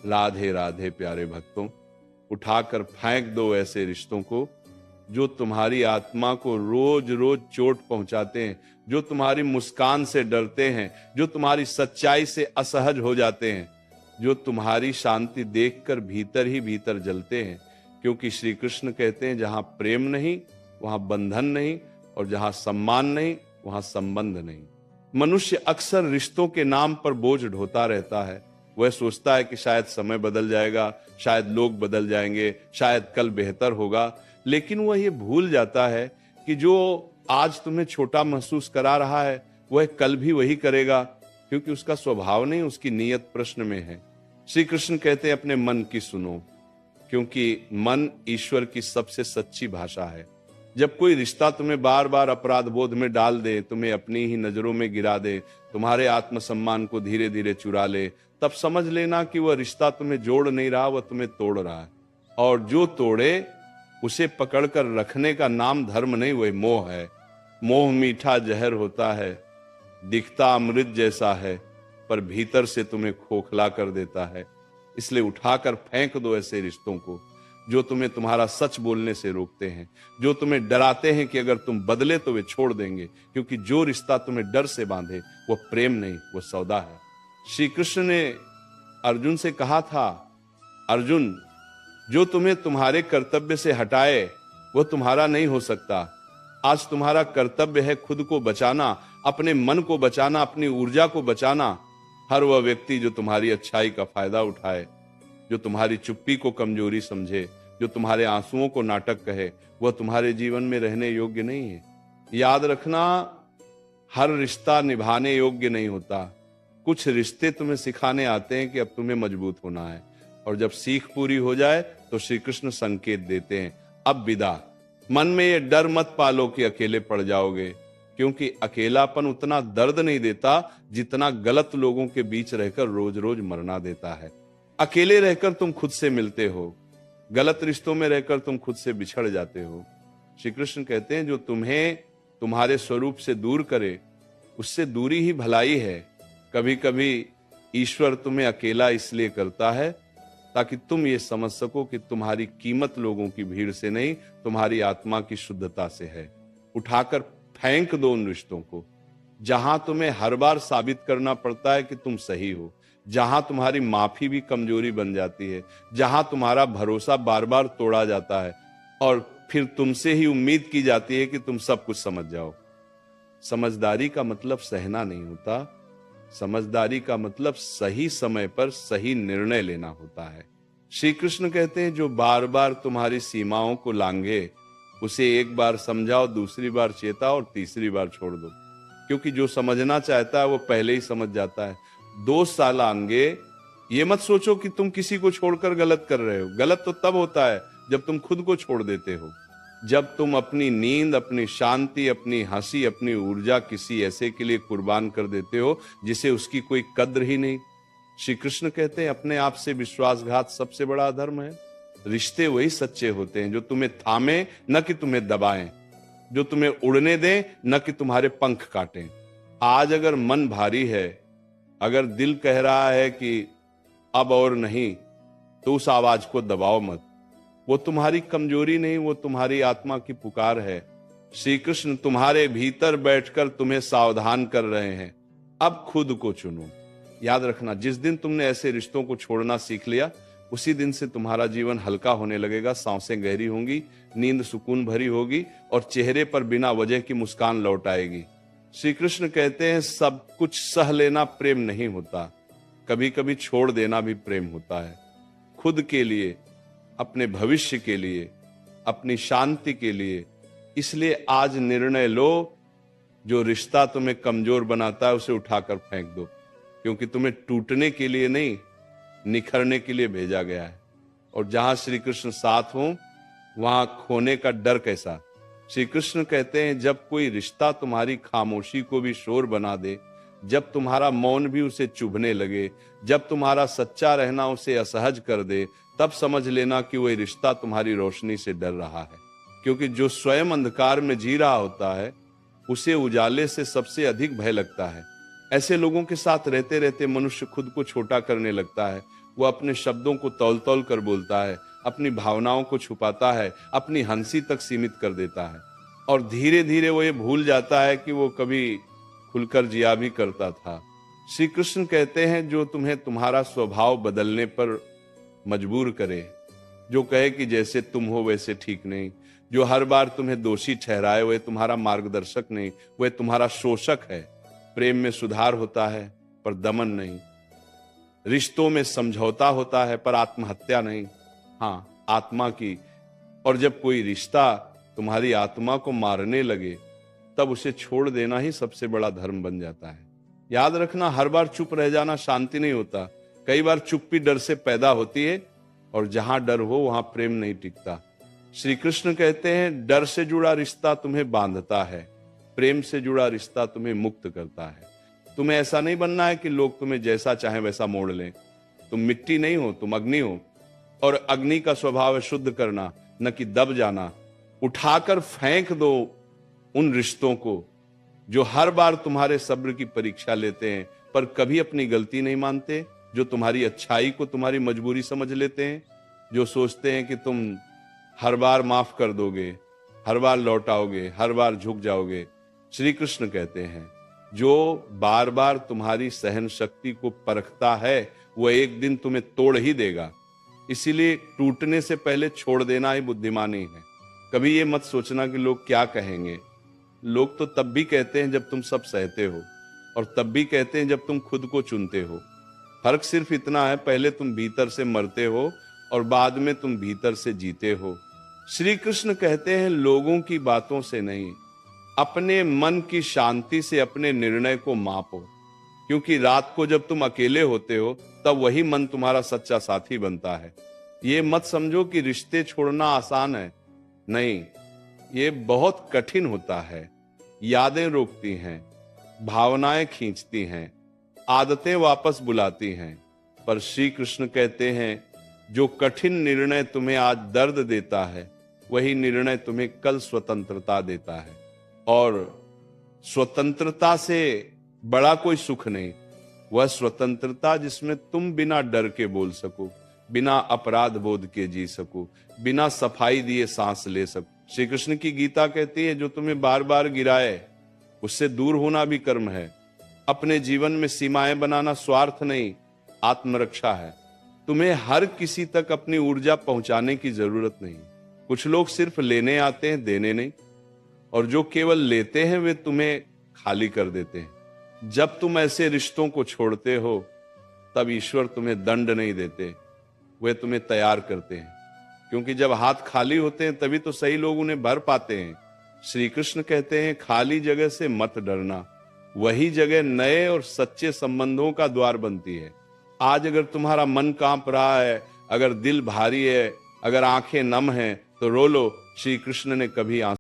राधे राधे प्यारे भक्तों, उठाकर फेंक दो ऐसे रिश्तों को जो तुम्हारी आत्मा को रोज रोज चोट पहुंचाते हैं, जो तुम्हारी मुस्कान से डरते हैं, जो तुम्हारी सच्चाई से असहज हो जाते हैं, जो तुम्हारी शांति देखकर भीतर ही भीतर जलते हैं। क्योंकि श्री कृष्ण कहते हैं जहां प्रेम नहीं वहां बंधन नहीं, और जहां सम्मान नहीं वहां संबंध नहीं। मनुष्य अक्सर रिश्तों के नाम पर बोझ ढोता रहता है। वह सोचता है कि शायद समय बदल जाएगा, शायद लोग बदल जाएंगे, शायद कल बेहतर होगा, लेकिन वह ये भूल जाता है कि जो आज तुम्हें छोटा महसूस करा रहा है वह कल भी वही करेगा, क्योंकि उसका स्वभाव नहीं, उसकी नीयत प्रश्न में है। श्री कृष्ण कहते हैं अपने मन की सुनो, क्योंकि मन ईश्वर की सबसे सच्ची भाषा है। जब कोई रिश्ता तुम्हें बार बार अपराध बोध में डाल दे, तुम्हें अपनी ही नजरों में गिरा दे, तुम्हारे आत्मसम्मान को धीरे धीरे चुरा ले, तब समझ लेना कि वह रिश्ता तुम्हें जोड़ नहीं रहा, वह तुम्हें तोड़ रहा है। और जो तोड़े उसे पकड़कर रखने का नाम धर्म नहीं, वह मोह है। मोह मीठा जहर होता है, दिखता अमृत जैसा है, पर भीतर से तुम्हें खोखला कर देता है। इसलिए उठाकर फेंक दो ऐसे रिश्तों को जो तुम्हें तुम्हारा सच बोलने से रोकते हैं, जो तुम्हें डराते हैं कि अगर तुम बदले तो वे छोड़ देंगे। क्योंकि जो रिश्ता तुम्हें डर से बांधे वो प्रेम नहीं, वो सौदा है। श्री कृष्ण ने अर्जुन से कहा था, अर्जुन जो तुम्हें तुम्हारे कर्तव्य से हटाए वो तुम्हारा नहीं हो सकता। आज तुम्हारा कर्तव्य है खुद को बचाना, अपने मन को बचाना, अपनी ऊर्जा को बचाना। हर वह व्यक्ति जो तुम्हारी अच्छाई का फायदा उठाए, जो तुम्हारी चुप्पी को कमजोरी समझे, जो तुम्हारे आंसुओं को नाटक कहे, वह तुम्हारे जीवन में रहने योग्य नहीं है। याद रखना, हर रिश्ता निभाने योग्य नहीं होता। कुछ रिश्ते तुम्हें सिखाने आते हैं कि अब तुम्हें मजबूत होना है, और जब सीख पूरी हो जाए तो श्री कृष्ण संकेत देते हैं, अब विदा। मन में ये डर मत पालो कि अकेले पड़ जाओगे, क्योंकि अकेलापन उतना दर्द नहीं देता जितना गलत लोगों के बीच रहकर रोज रोज मरना देता है। अकेले रहकर तुम खुद से मिलते हो, गलत रिश्तों में रहकर तुम खुद से बिछड़ जाते हो। श्री कृष्ण कहते हैं जो तुम्हें तुम्हारे स्वरूप से दूर करे उससे दूरी ही भलाई है। कभी कभी ईश्वर तुम्हें अकेला इसलिए करता है ताकि तुम ये समझ सको कि तुम्हारी कीमत लोगों की भीड़ से नहीं, तुम्हारी आत्मा की शुद्धता से है। उठाकर फेंक दो उन रिश्तों को जहां तुम्हें हर बार साबित करना पड़ता है कि तुम सही हो, जहां तुम्हारी माफी भी कमजोरी बन जाती है, जहां तुम्हारा भरोसा बार बार तोड़ा जाता है और फिर तुमसे ही उम्मीद की जाती है कि तुम सब कुछ समझ जाओ। समझदारी का मतलब सहना नहीं होता, समझदारी का मतलब सही समय पर सही निर्णय लेना होता है। श्री कृष्ण कहते हैं जो बार बार तुम्हारी सीमाओं को लांघे उसे एक बार समझाओ, दूसरी बार चेताओ और तीसरी बार छोड़ दो, क्योंकि जो समझना चाहता है वो पहले ही समझ जाता है। 2 साल आंगे ये मत सोचो कि तुम किसी को छोड़कर गलत कर रहे हो। गलत तो तब होता है जब तुम खुद को छोड़ देते हो, जब तुम अपनी नींद, अपनी शांति, अपनी हंसी, अपनी ऊर्जा किसी ऐसे के लिए कुर्बान कर देते हो जिसे उसकी कोई कद्र ही नहीं। श्री कृष्ण कहते हैं अपने आप से विश्वासघात सबसे बड़ा अधर्म है। रिश्ते वही सच्चे होते हैं जो तुम्हें थामे न कि तुम्हें दबाएं, जो तुम्हें उड़ने दें न कि तुम्हारे पंख काटें। आज अगर मन भारी है, अगर दिल कह रहा है कि अब और नहीं, तो उस आवाज को दबाओ मत। वो तुम्हारी कमजोरी नहीं, वो तुम्हारी आत्मा की पुकार है। श्री कृष्ण तुम्हारे भीतर बैठकर तुम्हें सावधान कर रहे हैं, अब खुद को चुनो। याद रखना, जिस दिन तुमने ऐसे रिश्तों को छोड़ना सीख लिया उसी दिन से तुम्हारा जीवन हल्का होने लगेगा, सांसें गहरी होंगी, नींद सुकून भरी होगी और चेहरे पर बिना वजह की मुस्कान लौट आएगी। श्री कृष्ण कहते हैं सब कुछ सह लेना प्रेम नहीं होता, कभी कभी छोड़ देना भी प्रेम होता है। खुद के लिए, अपने भविष्य के लिए, अपनी शांति के लिए। इसलिए आज निर्णय लो, जो रिश्ता तुम्हें कमजोर बनाता है उसे उठाकर फेंक दो, क्योंकि तुम्हें टूटने के लिए नहीं, निखरने के लिए भेजा गया है। और जहां श्री कृष्ण साथ हो वहां खोने का डर कैसा। श्री कृष्ण कहते हैं जब कोई रिश्ता तुम्हारी खामोशी को भी शोर बना दे, जब तुम्हारा मौन भी उसे चुभने लगे, जब तुम्हारा सच्चा रहना उसे असहज कर दे, तब समझ लेना कि वह रिश्ता तुम्हारी रोशनी से डर रहा है। क्योंकि जो स्वयं अंधकार में जी रहा होता है उसे उजाले से सबसे अधिक भय लगता है। ऐसे लोगों के साथ रहते रहते मनुष्य खुद को छोटा करने लगता है। वो अपने शब्दों को तौल तौल कर बोलता है, अपनी भावनाओं को छुपाता है, अपनी हंसी तक सीमित कर देता है और धीरे धीरे वो ये भूल जाता है कि वो कभी खुलकर जिया भी करता था। श्री कृष्ण कहते हैं, जो तुम्हें तुम्हारा स्वभाव बदलने पर मजबूर करे, जो कहे कि जैसे तुम हो वैसे ठीक नहीं, जो हर बार तुम्हें दोषी ठहराए, वह तुम्हारा मार्गदर्शक नहीं, वह तुम्हारा शोषक है। प्रेम में सुधार होता है पर दमन नहीं, रिश्तों में समझौता होता है पर आत्महत्या नहीं, हाँ आत्मा की। और जब कोई रिश्ता तुम्हारी आत्मा को मारने लगे तब उसे छोड़ देना ही सबसे बड़ा धर्म बन जाता है। याद रखना, हर बार चुप रह जाना शांति नहीं होता। कई बार चुप्पी डर से पैदा होती है और जहां डर हो वहां प्रेम नहीं टिकता। श्री कृष्ण कहते हैं, डर से जुड़ा रिश्ता तुम्हें बांधता है, प्रेम से जुड़ा रिश्ता तुम्हें मुक्त करता है। तुम्हें ऐसा नहीं बनना है कि लोग तुम्हें जैसा चाहे वैसा मोड़ लें। तुम मिट्टी नहीं हो, तुम अग्नि हो, और अग्नि का स्वभाव है शुद्ध करना, न कि दब जाना। उठाकर फेंक दो उन रिश्तों को जो हर बार तुम्हारे सब्र की परीक्षा लेते हैं पर कभी अपनी गलती नहीं मानते, जो तुम्हारी अच्छाई को तुम्हारी मजबूरी समझ लेते हैं, जो सोचते हैं कि तुम हर बार माफ कर दोगे, हर बार लौटाओगे, हर बार झुक जाओगे। श्री कृष्ण कहते हैं, जो बार बार तुम्हारी सहन शक्ति को परखता है वह एक दिन तुम्हें तोड़ ही देगा। इसीलिए टूटने से पहले छोड़ देना ही बुद्धिमानी है। कभी ये मत सोचना कि लोग क्या कहेंगे। लोग तो तब भी कहते हैं जब तुम सब सहते हो, और तब भी कहते हैं जब तुम खुद को चुनते हो। फर्क सिर्फ इतना है, पहले तुम भीतर से मरते हो और बाद में तुम भीतर से जीते हो। श्री कृष्ण कहते हैं, लोगों की बातों से नहीं, अपने मन की शांति से अपने निर्णय को मापो, क्योंकि रात को जब तुम अकेले होते हो तब वही मन तुम्हारा सच्चा साथी बनता है। ये मत समझो कि रिश्ते छोड़ना आसान है, नहीं, ये बहुत कठिन होता है। यादें रोकती हैं, भावनाएं खींचती हैं, आदतें वापस बुलाती हैं, पर श्री कृष्ण कहते हैं, जो कठिन निर्णय तुम्हें आज दर्द देता है वही निर्णय तुम्हें कल स्वतंत्रता देता है। और स्वतंत्रता से बड़ा कोई सुख नहीं, वह स्वतंत्रता जिसमें तुम बिना डर के बोल सको, बिना अपराध बोध के जी सको, बिना सफाई दिए सांस ले सको। श्री कृष्ण की गीता कहती है, जो तुम्हें बार बार गिराए उससे दूर होना भी कर्म है। अपने जीवन में सीमाएं बनाना स्वार्थ नहीं, आत्मरक्षा है। तुम्हें हर किसी तक अपनी ऊर्जा पहुंचाने की जरूरत नहीं। कुछ लोग सिर्फ लेने आते हैं, देने नहीं, और जो केवल लेते हैं वे तुम्हें खाली कर देते हैं। जब तुम ऐसे रिश्तों को छोड़ते हो तब ईश्वर तुम्हें दंड नहीं देते, वे तुम्हें तैयार करते हैं, क्योंकि जब हाथ खाली होते हैं तभी तो सही लोग उन्हें भर पाते हैं। श्री कृष्ण कहते हैं, खाली जगह से मत डरना, वही जगह नए और सच्चे संबंधों का द्वार बनती है। आज अगर तुम्हारा मन कांप रहा है, अगर दिल भारी है, अगर आंखें नम हैं, तो रो लो। श्री कृष्ण ने कभी